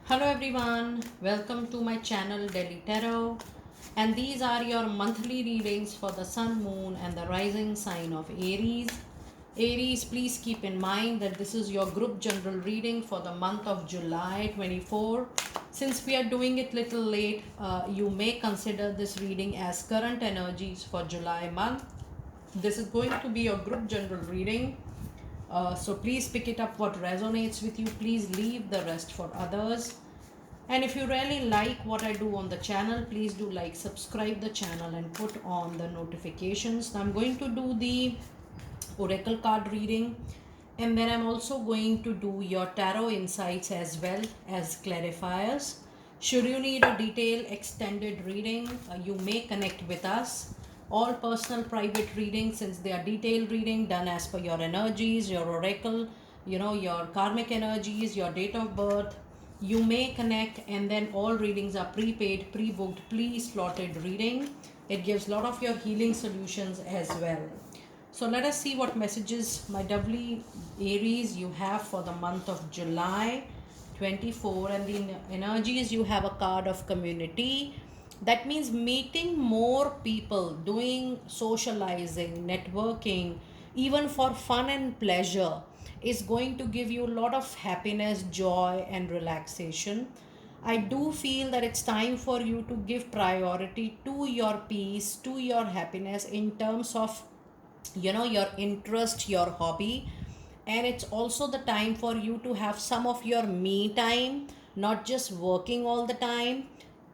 Hello everyone, welcome to my channel Delhi Tarot, and these are your monthly readings for the Sun, Moon and the rising sign of Aries. Aries, please keep in mind that this is your group general reading for the month of July 24. Since we are doing it little late, you may consider this reading as current energies for July month. This is going to be your group general reading. So please pick it up what resonates with you. Please leave the rest for others. And if you really like what I do on the channel, please do like, subscribe the channel and put on the notifications. Now I'm going to do the oracle card reading, and then I'm also going to do your tarot insights as well as clarifiers. Should you need a detailed extended reading, you may connect with us. All personal private readings, since they are detailed reading done as per your energies, your oracle, your karmic energies, your date of birth, you may connect. And then all readings are prepaid, pre-booked, pre-slotted reading. It gives a lot of your healing solutions as well. So let us see what messages, my lovely Aries, you have for the month of July 24. And the energies, you have a card of community. That means meeting more people, doing socializing, networking, even for fun and pleasure, is going to give you a lot of happiness, joy, and relaxation. I do feel that it's time for you to give priority to your peace, to your happiness in terms of your interest, your hobby. And it's also the time for you to have some of your me time, not just working all the time.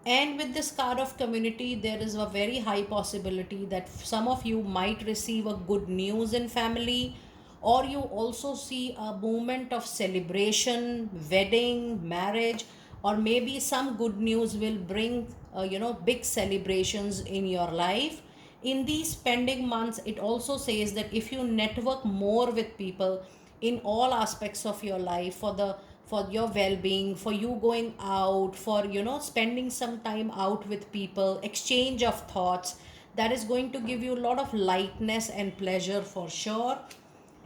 And with this card of community, there is a very high possibility that some of you might receive a good news in family, or you also see a moment of celebration, wedding, marriage, or maybe some good news will bring big celebrations in your life. In these pending months, it also says that if you network more with people in all aspects of your life, for your well-being, for you going out, for spending some time out with people, exchange of thoughts, that is going to give you a lot of lightness and pleasure for sure.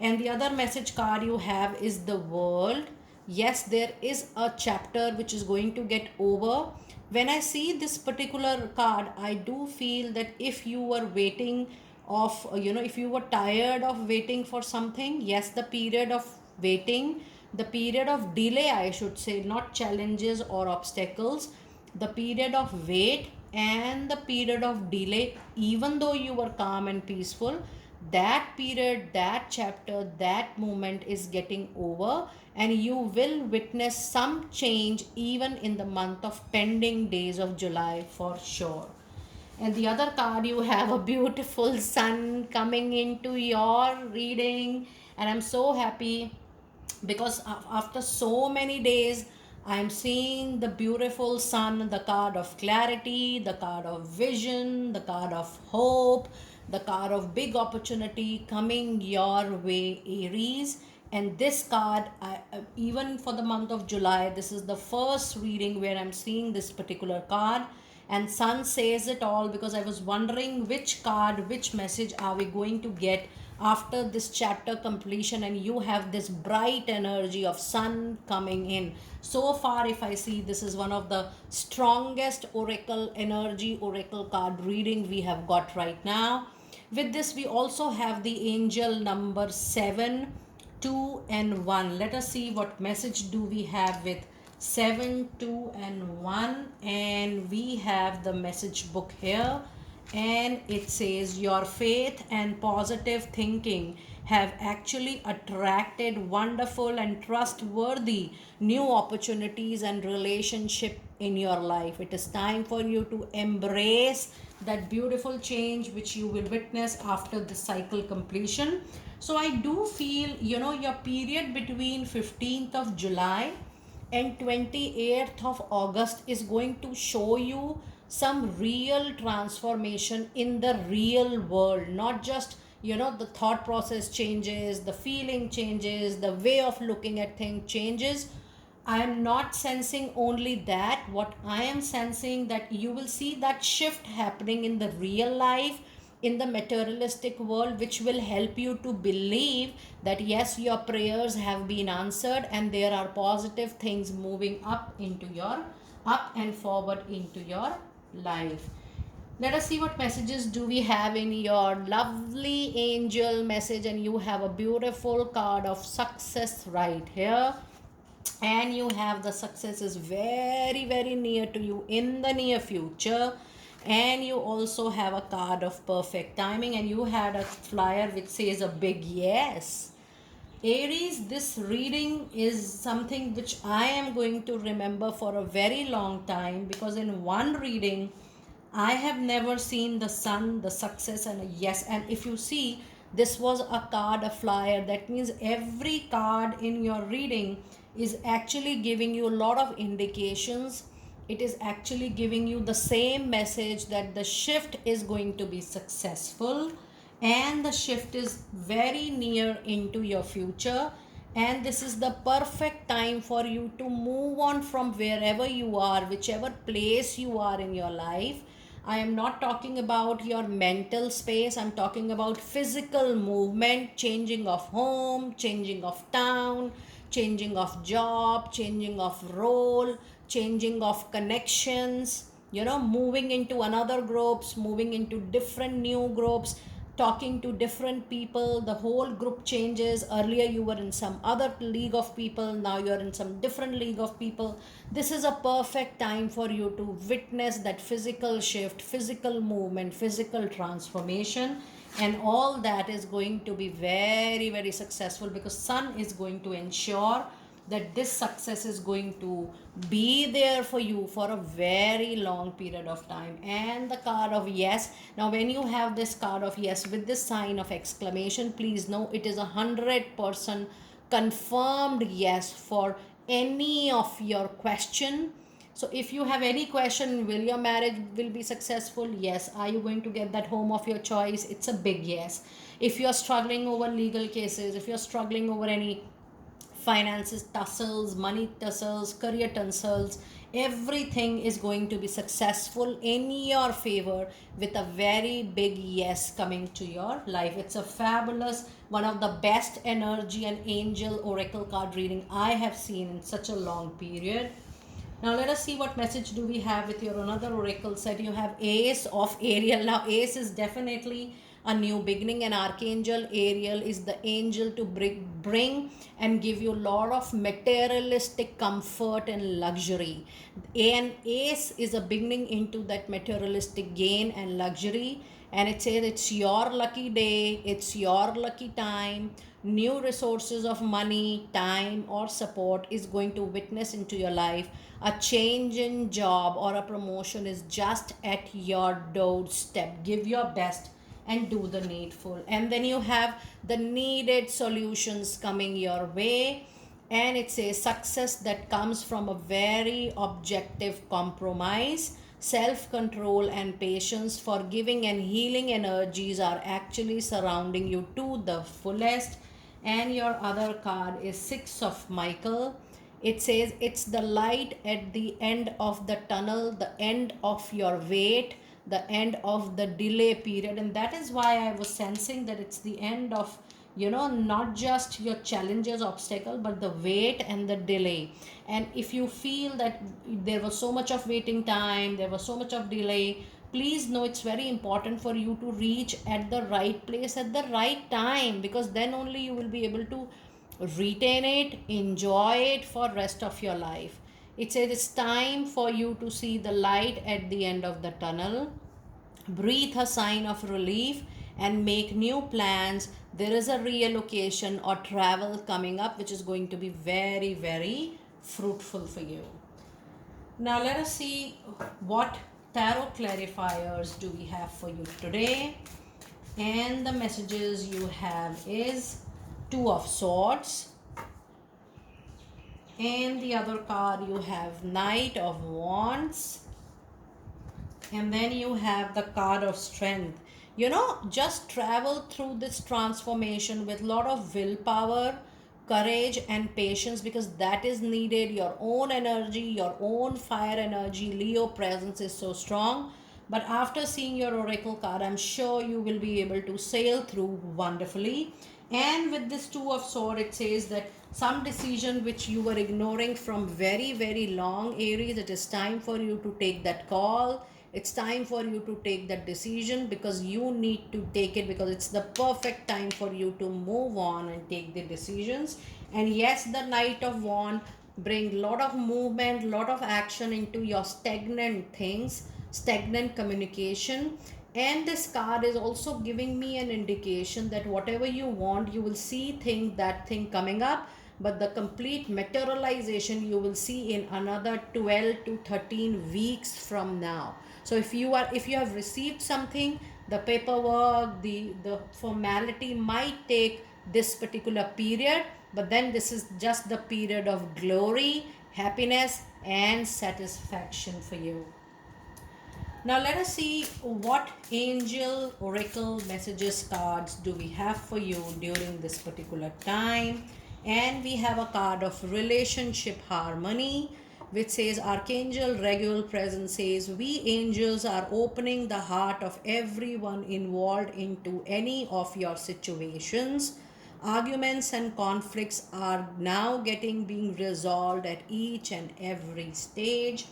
And the other message card you have is the world. Yes, there is a chapter which is going to get over. When I see this particular card, I do feel that if you were waiting of, if you were tired of waiting for something, yes, the period of waiting, the period of delay, I should say, not challenges or obstacles, the period of wait and the period of delay, even though you were calm and peaceful, that period, that chapter, that moment is getting over, and you will witness some change even in the month of pending days of July for sure. And the other card, you have a beautiful sun coming into your reading, and I'm so happy because after so many days I'm seeing the beautiful sun, the card of clarity, the card of vision, the card of hope, the card of big opportunity coming your way, Aries. And this card, even for the month of July, this is the first reading where I'm seeing this particular card. And sun says it all, because I was wondering which card, which message are we going to get after this chapter completion. And you have this bright energy of sun coming in. So far, if I see, this is one of the strongest oracle energy, oracle card reading we have got right now. With this, we also have the angel number 7, 2 and 1. Let us see what message do we have with 7, 2 and 1. And we have the message book here, and it says your faith and positive thinking have actually attracted wonderful and trustworthy new opportunities and relationship in your life. It is time for you to embrace that beautiful change which you will witness after the cycle completion. So I do feel, your period between 15th of July and 28th of August is going to show you some real transformation in the real world. Not just, the thought process changes, the feeling changes, the way of looking at things changes. I am not sensing only that. What I am sensing, that you will see that shift happening in the real life, in the materialistic world, which will help you to believe that yes, your prayers have been answered and there are positive things moving up and forward into your life. Let us see what messages do we have in your lovely angel message. And you have a beautiful card of success right here, and you have the success is very very near to you in the near future. And you also have a card of perfect timing, and you had a flyer which says a big yes. Aries, this reading is something which I am going to remember for a very long time, because in one reading I have never seen the sun, the success, and a yes. And if you see, this was a card, a flyer. That means every card in your reading is actually giving you a lot of indications. It is actually giving you the same message that the shift is going to be successful, and the shift is very near into your future. And this is the perfect time for you to move on from wherever you are, whichever place you are in your life. I am not talking about your mental space, I'm talking about physical movement, changing of home, changing of town, changing of job, changing of role, changing of connections, moving into another groups, moving into different new groups, talking to different people. The whole group changes. Earlier you were in some other league of people, now you're in some different league of people. This is a perfect time for you to witness that physical shift, physical movement, physical transformation. And all that is going to be very very successful, because sun is going to ensure that this success is going to be there for you for a very long period of time. And the card of yes, now when you have this card of yes with this sign of exclamation, please know it is 100% confirmed yes for any of your question. So if you have any question, will your marriage will be successful? Yes. Are you going to get that home of your choice? It's a big yes. If you're struggling over legal cases, if you're struggling over any finances tussles, money tussles, career tussles, everything is going to be successful in your favor with a very big yes coming to your life. It's a fabulous, one of the best energy and angel oracle card reading I have seen in such a long period. Now let us see what message do we have with your another oracle set. You have Ace of Ariel. Now Ace is definitely a new beginning, and Archangel Ariel is the angel to bring and give you a lot of materialistic comfort and luxury. And Ace is a beginning into that materialistic gain and luxury. And it says it's your lucky day, it's your lucky time. New resources of money, time, or support is going to witness into your life. A change in job or a promotion is just at your doorstep. Give your best and do the needful. And then you have the needed solutions coming your way. And it's a success that comes from a very objective compromise. Self control and patience, forgiving and healing energies are actually surrounding you to the fullest. And your other card is Six of Michael. It says it's the light at the end of the tunnel, the end of your wait, the end of the delay period. And that is why I was sensing that it's the end of, not just your challenges, obstacle, but the wait and the delay. And if you feel that there was so much of waiting time, there was so much of delay, please know it's very important for you to reach at the right place at the right time, because then only you will be able to retain it, enjoy it for rest of your life. It says it's time for you to see the light at the end of the tunnel. Breathe a sign of relief and make new plans. There is a reallocation or travel coming up, which is going to be very very fruitful for you. Now let us see what tarot clarifiers do we have for you today. And the messages you have is Two of Swords, and the other card you have Knight of Wands, and then you have the card of Strength. Just travel through this transformation with a lot of willpower, courage, and patience, because that is needed. Your own energy, your own fire energy, Leo presence is so strong. but after seeing your oracle card, I'm sure you will be able to sail through wonderfully. And with this two of sword, it says that some decision which you were ignoring from very very long, Aries, it is time for you to take that call. It's time for you to take that decision, because you need to take it, because it's the perfect time for you to move on and take the decisions. And yes, the Knight of Wand bring lot of movement, lot of action into your stagnant things, stagnant communication. And this card is also giving me an indication that whatever you want, you will see that thing coming up, but the complete materialization you will see in another 12 to 13 weeks from now. So if you have received something, the paperwork, the formality might take this particular period, but then this is just the period of glory, happiness and satisfaction for you. Now let us see what angel oracle messages cards do we have for you during this particular time. And we have a card of relationship harmony, which says Archangel Regular Presence says, we angels are opening the heart of everyone involved into any of your situations. Arguments and conflicts are now being resolved at each and every stage.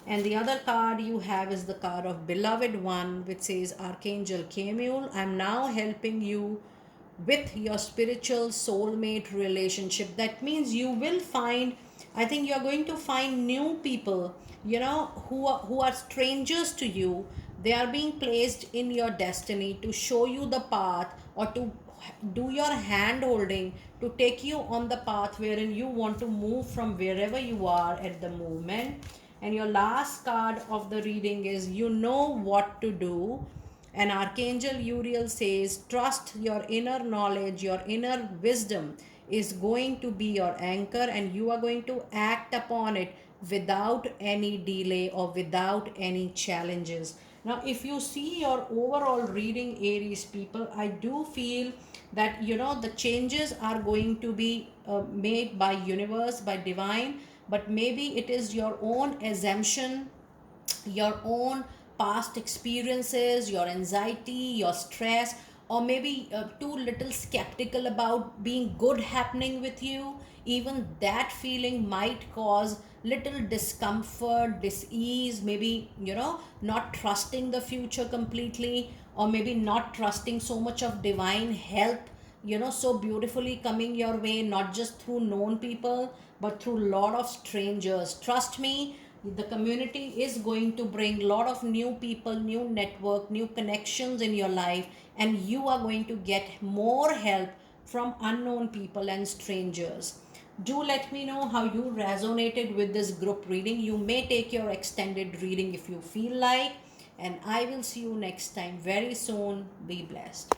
And the other card you have is the card of Beloved One, which says Archangel Chamuel, I'm now helping you with your spiritual soulmate relationship. That means you will find, I think you're going to find new people, who are strangers to you. They are being placed in your destiny to show you the path, or to do your hand holding, to take you on the path wherein you want to move from wherever you are at the moment. And your last card of the reading is, you know what to do. And Archangel Uriel says, trust your inner knowledge, your inner wisdom is going to be your anchor, and you are going to act upon it without any delay or without any challenges. Now, if you see your overall reading, Aries people, I do feel that the changes are going to be made by universe, by divine, but maybe it is your own assumption, your own past experiences, your anxiety, your stress, or maybe too little skeptical about being good happening with you. Even that feeling might cause little discomfort, dis-ease, maybe not trusting the future completely, or maybe not trusting so much of divine help, so beautifully coming your way, not just through known people but through lot of strangers. Trust me, the community is going to bring lot of new people, new network, new connections in your life, and you are going to get more help from unknown people and strangers. Do let me know how you resonated with this group reading. You may take your extended reading if you feel like, and I will see you next time very soon. Be blessed.